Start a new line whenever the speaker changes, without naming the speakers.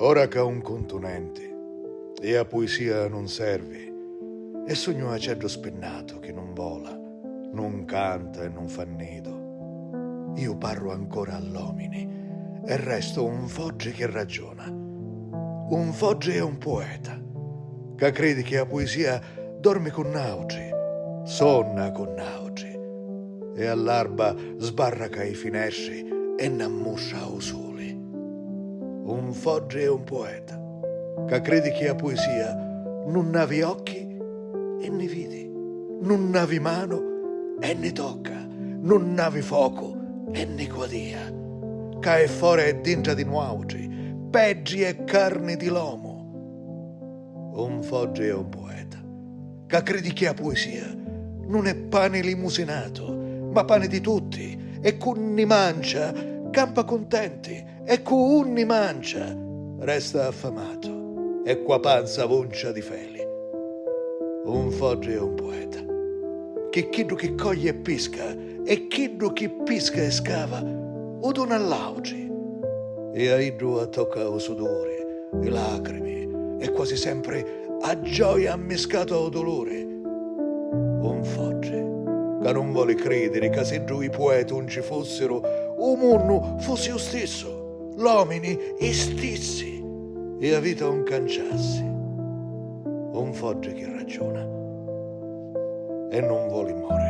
Ora che un continente e a poesia non serve, e sogno a cedro spennato che non vola, non canta e non fa nido. Io parlo ancora all'omine e resto un fogge che ragiona, un fogge e un poeta, che crede che a poesia dorme con nauci, sonna con nauci, e all'arba sbarraca i finesci e n'ammuscia o soli. Un fogge e un poeta, che crede che a poesia non navi occhi e ne vidi, non navi mano e ne tocca, non navi fuoco e ne quadia, che è fuori e dentro di nuauci, peggi e carne di l'uomo. Un fogge e un poeta, che credi che a poesia non è pane limusinato, ma pane di tutti, e con ni mancia, campa contenti, e con unni mancia, resta affamato, e qua panza voncia di feli. Un fogge e un poeta, che chiddu che coglie e pisca, e chiddu che pisca e scava, o dona all'auci, e a iddu a tocca o sudore, e lacrime, e quasi sempre a gioia ammiscato o dolore. Un fogge, che non vuole credere che se giù i poeti non ci fossero, o munno fosse io stesso, l'omini e stessi, e a vita non canciassi. Un fogge che ragiona e non vuole morire.